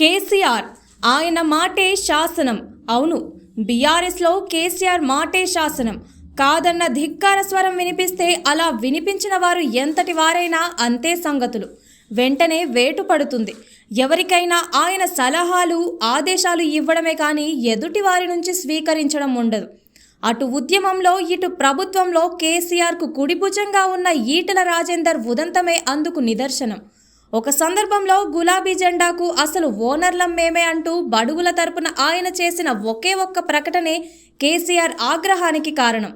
కేసీఆర్ ఆయన మాటే శాసనం. అవును, బీఆర్ఎస్లో కేసీఆర్ మాటే శాసనం. కాదన్న ధిక్కార స్వరం వినిపిస్తే అలా వినిపించిన వారు ఎంతటి వారైనా అంతే సంగతులు. వెంటనే వేటు పడుతుంది. ఎవరికైనా ఆయన సలహాలు ఆదేశాలు ఇవ్వడమే కానీ ఎదుటి వారి నుంచి స్వీకరించడం ఉండదు. అటు ఉద్యమంలో ఇటు ప్రభుత్వంలో కేసీఆర్కు కుడిభుజంగా ఉన్న ఈటెల రాజేందర్ ఉదంతమే అందుకు నిదర్శనం. ఒక సందర్భంలో గులాబీ జెండాకు అసలు ఓనర్లం మేమే అంటూ బడుగుల తరపున ఆయన చేసిన ఒకే ఒక్క ప్రకటనే కేసీఆర్ ఆగ్రహానికి కారణం.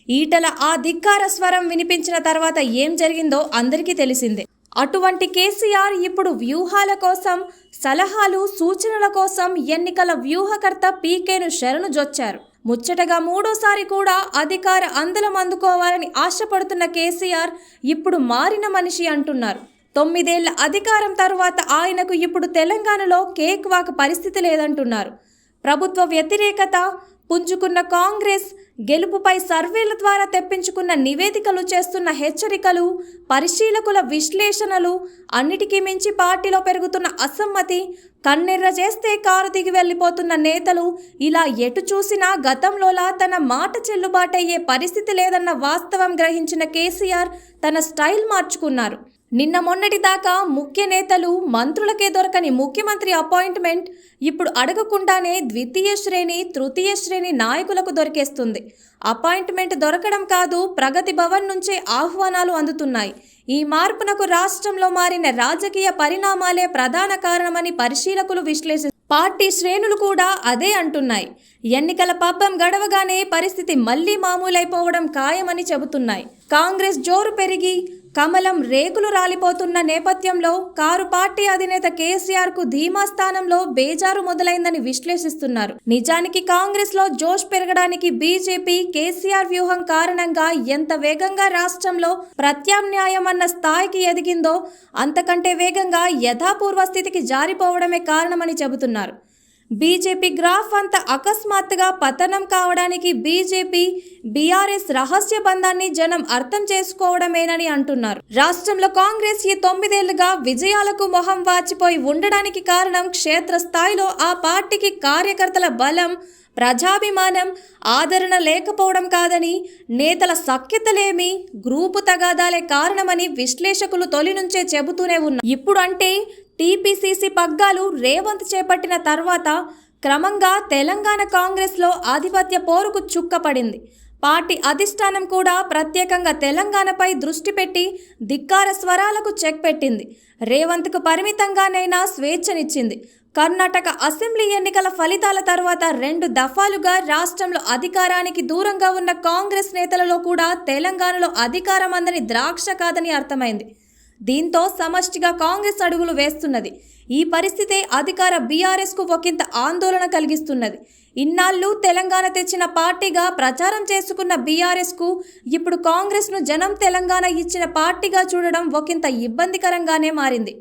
ఈటెల ఆ ధిక్కార స్వరం వినిపించిన తర్వాత ఏం జరిగిందో అందరికీ తెలిసిందే. అటువంటి కేసీఆర్ ఇప్పుడు వ్యూహాల కోసం, సలహాలు సూచనల కోసం ఎన్నికల వ్యూహకర్త పీకేను శరణు జొచ్చారు. ముచ్చటగా మూడోసారి కూడా అధికార అందలం అందుకోవాలని ఆశపడుతున్న కేసీఆర్ ఇప్పుడు మారిన మనిషి అంటున్నారు. 9 ఏళ్ల అధికారం తరువాత ఆయనకు ఇప్పుడు తెలంగాణలో కేక్ వాక్ పరిస్థితి లేదంటున్నారు. ప్రభుత్వ వ్యతిరేకత పుంజుకున్న కాంగ్రెస్ గెలుపుపై సర్వేల ద్వారా తెప్పించుకున్న నివేదికలు, చేస్తున్న హెచ్చరికలు, పరిశీలకుల విశ్లేషణలు, అన్నిటికీ మించి పార్టీలో పెరుగుతున్న అసమ్మతి, కన్నెర్ర చేస్తే కారు దిగి వెళ్ళిపోతున్న నేతలు, ఇలా ఎటు చూసినా గతంలోలా తన మాట చెల్లుబాటయ్యే పరిస్థితి లేదన్న వాస్తవం గ్రహించిన కేసీఆర్ తన స్టైల్ మార్చుకున్నారు. నిన్న మొన్నటి దాకా ముఖ్య నేతలు, మంత్రులకే దొరకని ముఖ్యమంత్రి అపాయింట్మెంట్ ఇప్పుడు అడగకుండానే ద్వితీయ శ్రేణి, తృతీయ శ్రేణి నాయకులకు దొరికేస్తుంది. అపాయింట్మెంట్ దొరకడం కాదు, ప్రగతి భవన్ నుంచే ఆహ్వానాలు అందుతున్నాయి. ఈ మార్పునకు రాష్ట్రంలో మారిన రాజకీయ పరిణామాలే ప్రధాన కారణమని పరిశీలకులు విశ్లేషిస్తారు. పార్టీ శ్రేణులు కూడా అదే అంటున్నాయి. ఎన్నికల పబ్బం గడవగానే పరిస్థితి మళ్లీ మామూలైపోవడం ఖాయమని చెబుతున్నాయి. కాంగ్రెస్ జోరు పెరిగి కమలం రేకులు రాలిపోతున్న నేపథ్యంలో కారు పార్టీ అధినేత కేసీఆర్కు ధీమా స్థానంలో బేజారు మొదలైందని విశ్లేషిస్తున్నారు. నిజానికి కాంగ్రెస్లో జోష్ పెరగడానికి బీజేపీ కేసీఆర్ వ్యూహం కారణంగా ఎంత వేగంగా రాష్ట్రంలో ప్రత్యామ్నాయం అన్న స్థాయికి ఎదిగిందో అంతకంటే వేగంగా యథాపూర్వ స్థితికి జారిపోవడమే కారణమని చెబుతున్నారు. బీజేపీ గ్రాఫ్ అంత అకస్మాత్తుగా పతనం కావడానికి బీజేపీ బీఆర్ఎస్ రహస్య బంధాన్ని జనం అర్థం చేసుకోవడమేనని అంటున్నారు. రాష్ట్రంలో కాంగ్రెస్ ఈ 9 ఏళ్లుగా విజయాలకు మొహం వాచిపోయి ఉండడానికి కారణం క్షేత్రస్థాయిలో ఆ పార్టీకి కార్యకర్తల బలం, ప్రజాభిమానం, ఆదరణ లేకపోవడం కాదని, నేతల సఖ్యతలేమి, గ్రూపు తగాదాలే కారణమని విశ్లేషకులు తొలి నుంచే చెబుతూనే ఉన్నారు. ఇప్పుడు అంటే టీపీసీసీ పగ్గాలు రేవంత్ చేపట్టిన తర్వాత క్రమంగా తెలంగాణ కాంగ్రెస్లో ఆధిపత్య పోరుకు చుక్కపడింది. పార్టీ అధిష్టానం కూడా ప్రత్యేకంగా తెలంగాణపై దృష్టి పెట్టి ధిక్కార స్వరాలకు చెక్ పెట్టింది. రేవంత్కు పరిమితంగానైనా స్వేచ్ఛనిచ్చింది. కర్ణాటక అసెంబ్లీ ఎన్నికల ఫలితాల తర్వాత 2 దఫాలుగా రాష్ట్రంలో అధికారానికి దూరంగా ఉన్న కాంగ్రెస్ నేతలలో కూడా తెలంగాణలో అధికారం అందని ద్రాక్ష కాదని అర్థమైంది. దీంతో సమష్టిగా కాంగ్రెస్ అడుగులు వేస్తున్నది. ఈ పరిస్థితే అధికార బీఆర్ఎస్కు ఒకంత ఆందోళన కలిగిస్తున్నది. ఇన్నాళ్ళు తెలంగాణ తెచ్చిన పార్టీగా ప్రచారం చేసుకున్న బీఆర్ఎస్కు ఇప్పుడు కాంగ్రెస్ను జనం తెలంగాణ ఇచ్చిన పార్టీగా చూడడం ఒకంత ఇబ్బందికరంగానే మారింది.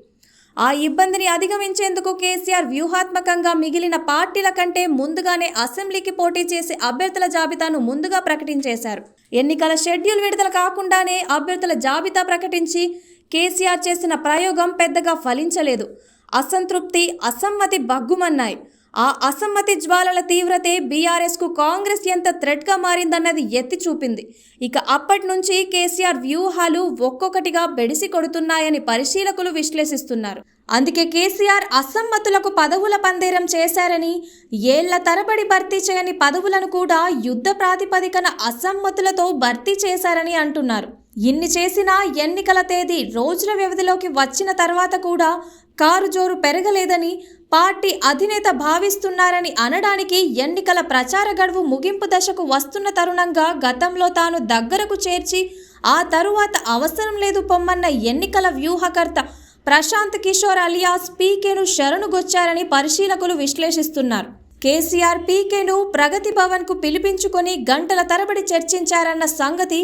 ఆ ఇబ్బందిని అధిగమించేందుకు కేసీఆర్ వ్యూహాత్మకంగా మిగిలిన పార్టీల కంటే ముందుగానే అసెంబ్లీకి పోటీ చేసే అభ్యర్థుల జాబితాను ముందుగా ప్రకటించేశారు. ఎన్నికల షెడ్యూల్ విడుదల కాకుండానే అభ్యర్థుల జాబితా ప్రకటించి కేసీఆర్ చేసిన ప్రయోగం పెద్దగా ఫలించలేదు. అసంతృప్తి, అసమ్మతి బగ్గుమన్నాయి. ఆ అసమ్మతి జ్వాలల తీవ్రతే బీఆర్ఎస్కు కాంగ్రెస్ ఎంత థ్రెట్గా మారిందన్నది ఎత్తి చూపింది. ఇక అప్పటి నుంచి కేసీఆర్ వ్యూహాలు ఒక్కొక్కటిగా బెడిసి కొడుతున్నాయని పరిశీలకులు విశ్లేషిస్తున్నారు. అందుకే కేసీఆర్ అసమ్మతులకు పదవుల పందేరం చేశారని, ఏళ్ల తరబడి భర్తీ చేయని పదవులను కూడా యుద్ధ ప్రాతిపదికన అసమ్మతులతో భర్తీ చేశారని అంటున్నారు. ఇన్ని చేసినా ఎన్నికల తేదీ రోజుల వ్యవధిలోకి వచ్చిన తర్వాత కూడా కారు జోరు పెరగలేదని పార్టీ అధినేత భావిస్తున్నారని అనడానికి ఎన్నికల ప్రచార గడువు ముగింపు దశకు వస్తున్న తరుణంగా గతంలో తాను దగ్గరకు చేర్చి ఆ తరువాత అవసరం లేదు పొమ్మన్న ఎన్నికల వ్యూహకర్త ప్రశాంత్ కిషోర్ అలియాస్ పీకేను శరణుగొచ్చారని పరిశీలకులు విశ్లేషిస్తున్నారు. కేసీఆర్ పీకేను ప్రగతి భవన్కు పిలిపించుకొని గంటల తరబడి చర్చించారన్న సంగతి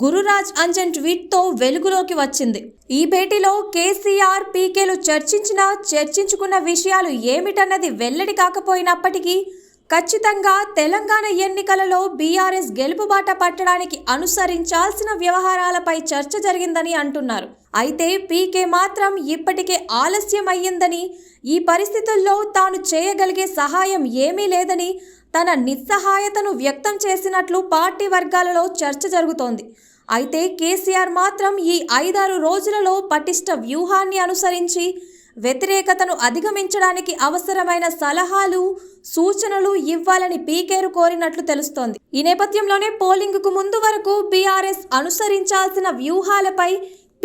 గురురాజ్ అంజన్ ట్వీట్తో వెలుగులోకి వచ్చింది. ఈ భేటీలో కేసీఆర్ పీకేలు చర్చించుకున్న విషయాలు ఏమిటన్నది వెల్లడి కాకపోయినప్పటికీ ఖచ్చితంగా తెలంగాణ ఎన్నికలలో బీఆర్ఎస్ గెలుపుబాట పట్టడానికి అనుసరించాల్సిన వ్యవహారాలపై చర్చ జరిగిందని అంటున్నారు. అయితే పీకే మాత్రం ఇప్పటికే ఆలస్యం అయ్యిందని, ఈ పరిస్థితుల్లో తాను చేయగలిగే సహాయం ఏమీ లేదని తన నిస్సహాయతను వ్యక్తం చేసినట్లు పార్టీ వర్గాలలో చర్చ జరుగుతోంది. అయితే కేసీఆర్ మాత్రం ఈ 5-6 రోజులలో పటిష్ట వ్యూహాన్ని అనుసరించి వ్యతిరేకతను అధిగమించడానికి అవసరమైన సలహాలు, సూచనలు ఇవ్వాలని పీకేను కోరినట్లు తెలుస్తోంది. ఈ నేపథ్యంలోనే పోలింగ్కు ముందు వరకు బీఆర్ఎస్ అనుసరించాల్సిన వ్యూహాలపై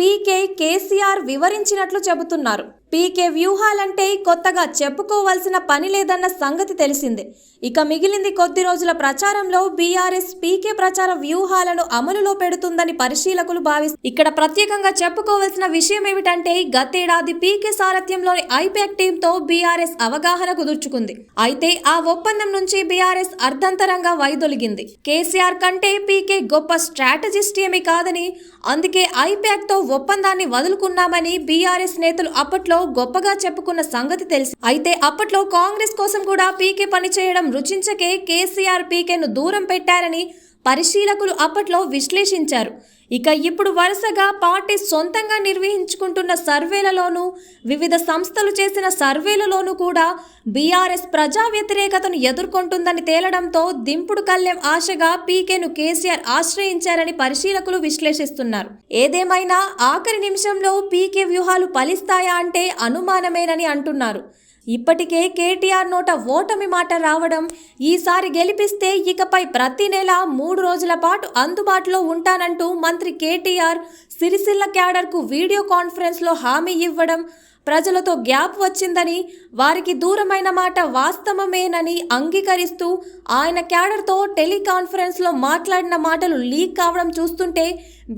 పీకే కేసీఆర్ వివరించినట్లు చెబుతున్నారు. పీకే వ్యూహాలంటే కొత్తగా చెప్పుకోవాల్సిన పని లేదన్న సంగతి తెలిసిందే. ఇక మిగిలింది కొద్ది రోజుల ప్రచారంలో బీఆర్ఎస్ పీకే ప్రచార వ్యూహాలను అమలులో పెడుతుందని పరిశీలకులు భావిస్తారు. ఇక్కడ ప్రత్యేకంగా చెప్పుకోవాల్సిన విషయం ఏమిటంటే, గతేడాది పీకే సారథ్యంలోని ఐపాక్ టీంతో బీఆర్ఎస్ అవగాహన కుదుర్చుకుంది. అయితే ఆ ఒప్పందం నుంచి బీఆర్ఎస్ అర్ధంతరంగా వైదొలిగింది. కేసీఆర్ కంటే పీకే గొప్ప స్ట్రాటజిస్ట్ ఏమీ కాదని, అందుకే ఐపాక్ తో ఒప్పందాన్ని వదులుకున్నామని బీఆర్ఎస్ నేతలు అప్పట్లో గొప్పగా చెప్పుకున్న సంగతి తెలిసి, అయితే అప్పట్లో కాంగ్రెస్ కోసం కూడా పీకే పనిచేయడం రుచించకే కేసీఆర్ పీకేను దూరం పెట్టారని పరిశీలకులు అప్పట్లో విశ్లేషించారు. ఇక ఇప్పుడు వరుసగా పార్టీ సొంతంగా నిర్వహించుకుంటున్న సర్వేలలోనూ, వివిధ సంస్థలు చేసిన సర్వేలలోనూ కూడా బీఆర్ఎస్ ప్రజా వ్యతిరేకతను ఎదుర్కొంటుందని తేలడంతో దింపుడు కళ్లెం ఆశగా పీకేను కేసీఆర్ ఆశ్రయించారని పరిశీలకులు విశ్లేషిస్తున్నారు. ఏదేమైనా ఆఖరి నిమిషంలో పీకే వ్యూహాలు ఫలిస్తాయా అంటే అనుమానమేనని అంటున్నారు. ఇప్పటికే కేటీఆర్ నోట ఓటమి మాట రావడం, ఈసారి గెలిపిస్తే ఇకపై ప్రతి నెల 3 రోజుల పాటు అందుబాటులో ఉంటానంటూ మంత్రి కేటీఆర్ సిరిసిల్ల క్యాడర్కు వీడియో కాన్ఫరెన్స్లో హామీ ఇవ్వడం, ప్రజలతో గ్యాప్ వచ్చిందని, వారికి దూరమైన మాట వాస్తవమేనని అంగీకరిస్తూ ఆయన క్యాడర్తో టెలికాన్ఫరెన్స్లో మాట్లాడిన మాటలు లీక్ కావడం చూస్తుంటే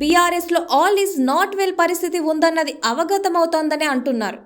బీఆర్ఎస్లో ఆల్ ఈజ్ నాట్ వెల్ పరిస్థితి ఉందన్నది అవగతమవుతోందని అంటున్నారు.